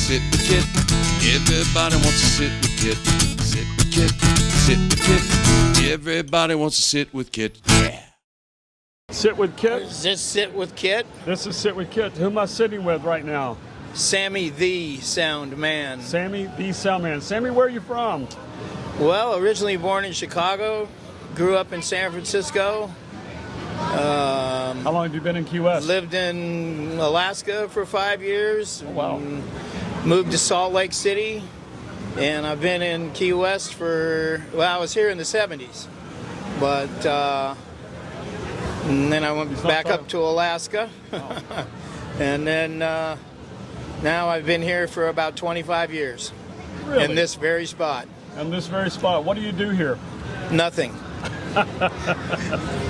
sit with Kit. Everybody wants to sit with Kit. Sit with Kit. Sit with Kit. Everybody wants to sit with Kit. Yeah. Sit with Kit? Is this Sit with Kit? This is Sit with Kit. Who am I sitting with right now? Sammy the Soundman. Sammy the Soundman. Sammy, where are you from? Well, originally born in Chicago, grew up in San Francisco. How long have you been in Key West? Lived in Alaska for 5 years. Oh, wow. Moved to Salt Lake City, and I've been in Key West for, well, I was here in the 70s. But, and then I went back up to Alaska. Oh. And then now I've been here for about 25 years. Really? In this very spot. In this very spot. What do you do here? Nothing.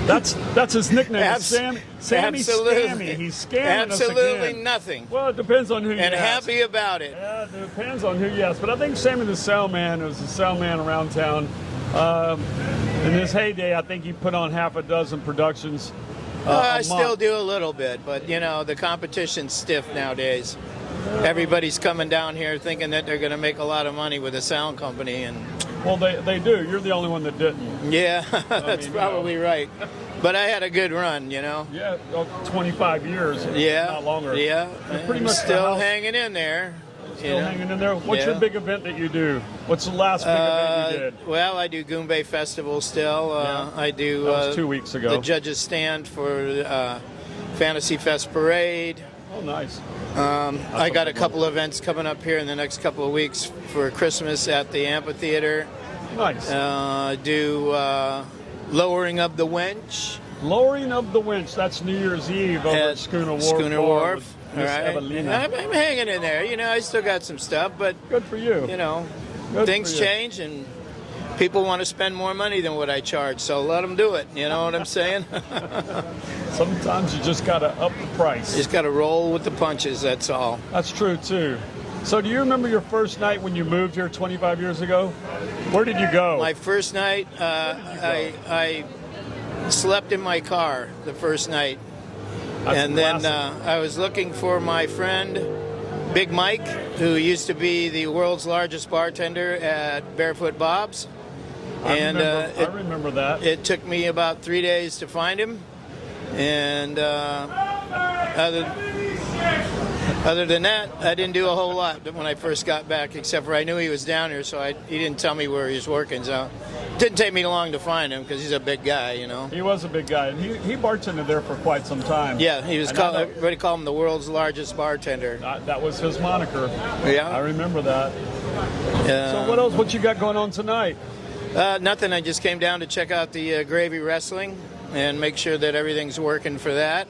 That's his nickname. Sammy absolutely. Scammy. He's scamming Absolutely us again. Nothing. Well, it depends on who you And ask. happy about it. Yeah, it depends on who you ask. But I think Sammy the Soundman was the Soundman around town. In his heyday, I think he put on half a dozen productions. I still do a little bit, but you know, the competition's stiff nowadays. Everybody's coming down here thinking that they're going to make a lot of money with a sound company, and well, they do. You're the only one that didn't. yeah, that's probably right. But I had a good run, you know. Yeah, 25 years. Yeah, not longer. Yeah, pretty much still hanging in there. Still hanging in there. What's your big event that you do? What's the last big event you did? Well, I do Goombay Festival still. I do. That was 2 weeks ago. The judges stand for Fantasy Fest Parade. Oh, nice. I got a couple events coming up here in the next couple of weeks for Christmas at the amphitheater. Nice. Do Lowering of the Wench. Lowering of the Winch. That's New Year's Eve over at Schooner Wharf. Schooner Wharf. Miss All right. Evelina. I'm hanging in there. You know, I still got some stuff, but good for you. You know, Good things change and people want to spend more money than what I charge, so let them do it. You know what I'm saying? Sometimes you just got to up the price. Just got to roll with the punches, that's all. That's true, too. So do you remember your first night when you moved here 25 years ago? Where did you go? My first night, I slept in my car the first night. And then I was looking for my friend, Big Mike, who used to be the world's largest bartender at Barefoot Bob's. I remember that. It took me about 3 days to find him. And other than that, I didn't do a whole lot when I first got back, except for I knew he was down here, so he didn't tell me where he was working. So it didn't take me long to find him because he's a big guy, you know. He was a big guy, and he bartended there for quite some time. Yeah, he was everybody called him the world's largest bartender. That was his moniker. Yeah. I remember that. So what else? What you got going on tonight? Nothing. I just came down to check out the Gravy Wrestling and make sure that everything's working for that.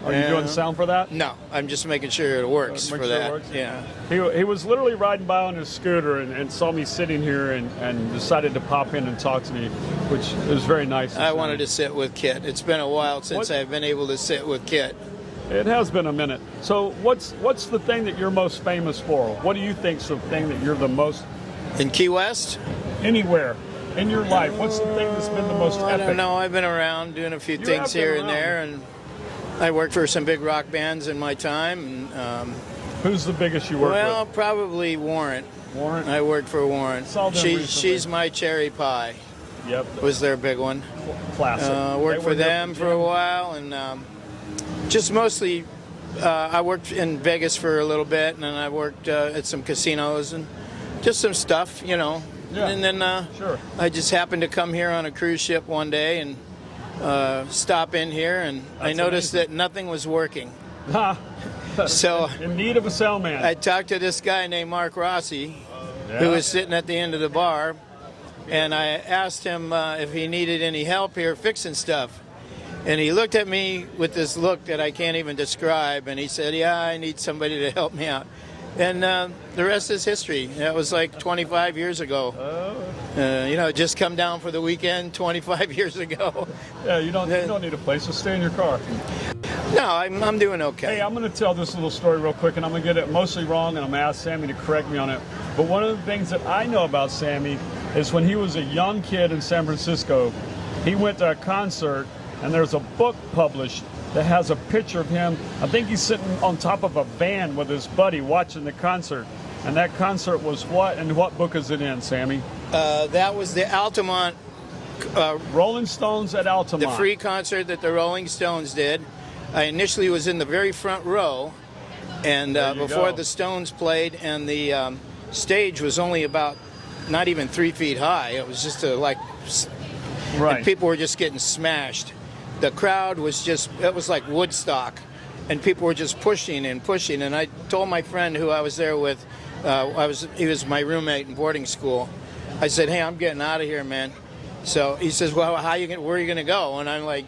Are you doing sound for that? No, I'm just making sure it works for that. Works? Yeah. He was literally riding by on his scooter and saw me sitting here and decided to pop in and talk to me, which is very nice. I wanted to sit with Kit. It's been a while since I've been able to sit with Kit. It has been a minute. So what's the thing that you're most famous for? What do you think's the thing that you're the most... In Key West? Anywhere. In your life, what's the thing that's been the most epic? I don't know. I've been around doing a few things here and there, and I worked for some big rock bands in my time. And, who's the biggest you worked with? Well, probably Warrant. Warrant? I worked for Warrant. She's my cherry pie. Yep. Was their big one. Classic. Worked for them for a while, and just mostly I worked in Vegas for a little bit, and then I worked at some casinos and just some stuff, you know. Yeah. And then I just happened to come here on a cruise ship one day and stop in here, and I noticed that nothing was working. So in need of a soundman. I talked to this guy named Mark Rossi, who was sitting at the end of the bar, and I asked him if he needed any help here fixing stuff. And he looked at me with this look that I can't even describe, and he said, "Yeah, I need somebody to help me out." And the rest is history. That was like 25 years ago. You know, just come down for the weekend 25 years ago. Yeah, you don't need a place to stay in your car. No, I'm doing okay. Hey, I'm going to tell this little story real quick, and I'm going to get it mostly wrong, and I'm going to ask Sammy to correct me on it. But one of the things that I know about Sammy is when he was a young kid in San Francisco, he went to a concert, and there's a book published that has a picture of him. I think he's sitting on top of a van with his buddy watching the concert. And that concert was what? And what book is it in, Sammy? That was the Altamont. Rolling Stones at Altamont. The free concert that the Rolling Stones did. I initially was in the very front row, and before the Stones played, and the stage was only about not even 3 feet high. It was just right. And people were just getting smashed. The crowd was it was like Woodstock, and people were just pushing and pushing. And I told my friend who I was there with, he was my roommate in boarding school. I said, "Hey, I'm getting out of here, man." So he says, "Well, where are you going to go?" And I'm like,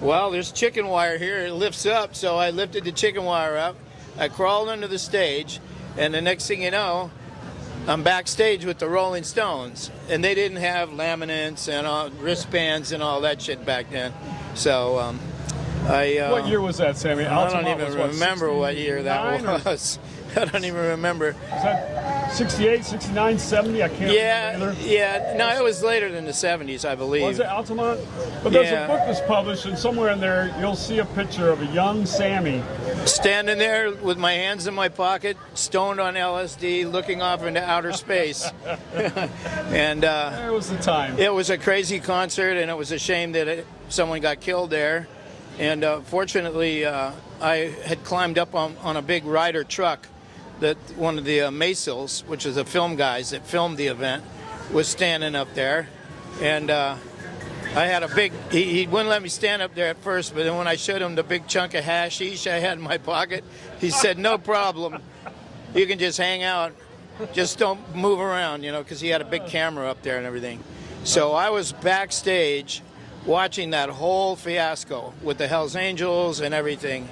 "Well, there's chicken wire here. It lifts up." So I lifted the chicken wire up. I crawled under the stage, and the next thing you know, I'm backstage with the Rolling Stones. And they didn't have laminates and wristbands and all that shit back then. So what year was that, Sammy? I don't even remember what year that was. I don't even remember. Was that 68, 69, 70? I can't remember either. Yeah. No, it was later than the 70s, I believe. Was it Altamont? But there's a book that's published, and somewhere in there you'll see a picture of a young Sammy. Standing there with my hands in my pocket, stoned on LSD, looking off into outer space. And there was the time. It was a crazy concert, and it was a shame that someone got killed there. And fortunately, I had climbed up on a big Ryder truck that one of the Maysils, which is the film guys that filmed the event, was standing up there. And I had a big, he wouldn't let me stand up there at first, but then when I showed him the big chunk of hashish I had in my pocket, he said, "No problem. You can just hang out. Just don't move around," because he had a big camera up there and everything. So I was backstage watching that whole fiasco with the Hells Angels and everything.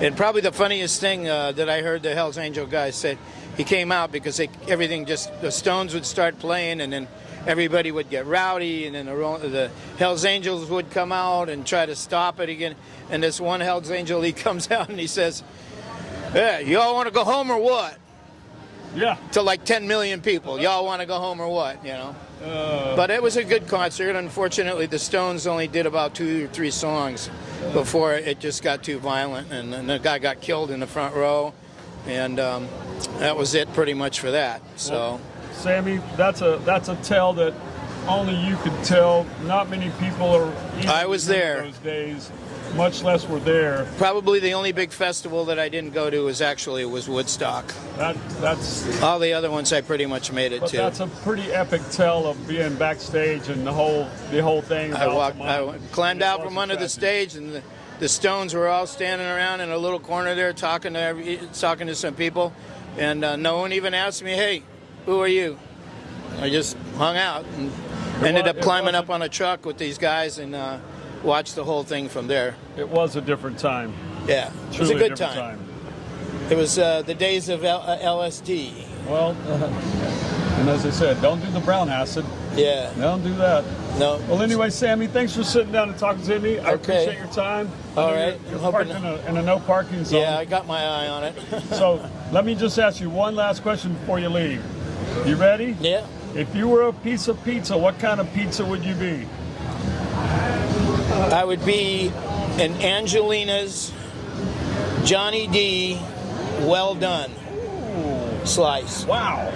And probably the funniest thing that I heard the Hells Angel guys said, he came out because the Stones would start playing, and then everybody would get rowdy, and then the Hells Angels would come out and try to stop it again. And this one Hells Angel, he comes out and he says, "Hey, y'all want to go home or what?" Yeah. To like 10 million people. "Y'all want to go home or what?" But it was a good concert. Unfortunately, the Stones only did about 2 or 3 songs before it just got too violent, and the guy got killed in the front row, and that was it pretty much for that. So, well, Sammy, that's a tale that only you could tell. Not many people are. I was there those days. Much less were there. Probably the only big festival that I didn't go to was Woodstock. That's all the other ones I pretty much made it to. That's a pretty epic tale of being backstage and the whole thing. I climbed out from under the stage, and the Stones were all standing around in a little corner there talking to some people, and no one even asked me, "Hey, who are you?" I just hung out and ended up climbing up on a truck with these guys and watched the whole thing from there. It was a different time. Yeah, it was a good time. It was the days of LSD. Well, and as I said, don't do the brown acid. Yeah. Don't do that. No. Well, anyway, Sammy, thanks for sitting down and talking to me. I appreciate your time. All right. You're parked in a no parking zone. Yeah, I got my eye on it. So let me just ask you one last question before you leave. You ready? Yeah. If you were a piece of pizza, what kind of pizza would you be? I would be an Angelina's Johnny D well done slice. Wow.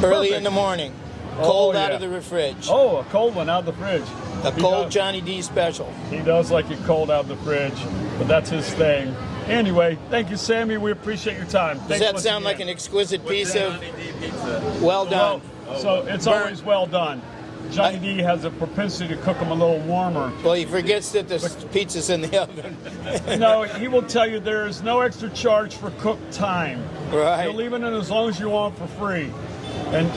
Early in the morning. Cold out of the fridge. Oh, a cold one out of the fridge. A cold Johnny D special. He does like it cold out of the fridge, but that's his thing. Anyway, thank you, Sammy. We appreciate your time. Does that sound like an exquisite piece of well done? So it's always well done. Johnny D has a propensity to cook them a little warmer. Well, he forgets that the pizza's in the oven. No, he will tell you there is no extra charge for cook time. Right. You'll leave it in as long as you want for free. And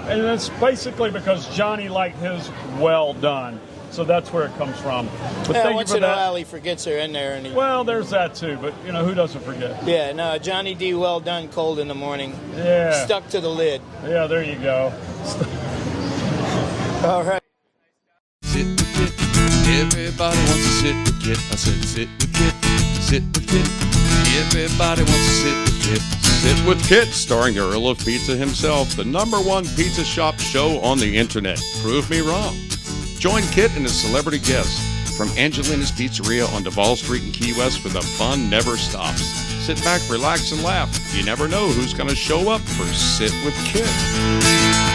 it's basically because Johnny liked his well done. So that's where it comes from. But yeah, once in a while he forgets her in there. Well, there's that too, but who doesn't forget? Yeah, no, Johnny D well done cold in the morning. Yeah. Stuck to the lid. Yeah, there you go. All right. Sit with Kit. Everybody wants to sit with Kit. I said sit with Kit. Sit with Kit. Everybody wants to sit with Kit. Sit with Kit, starring the Earl of Pizza himself, the #1 pizza shop show on the internet. Prove me wrong. Join Kit and his celebrity guests from Angelina's Pizzeria on Duval Street in Key West, where the fun never stops. Sit back, relax, and laugh. You never know who's going to show up for Sit with Kit.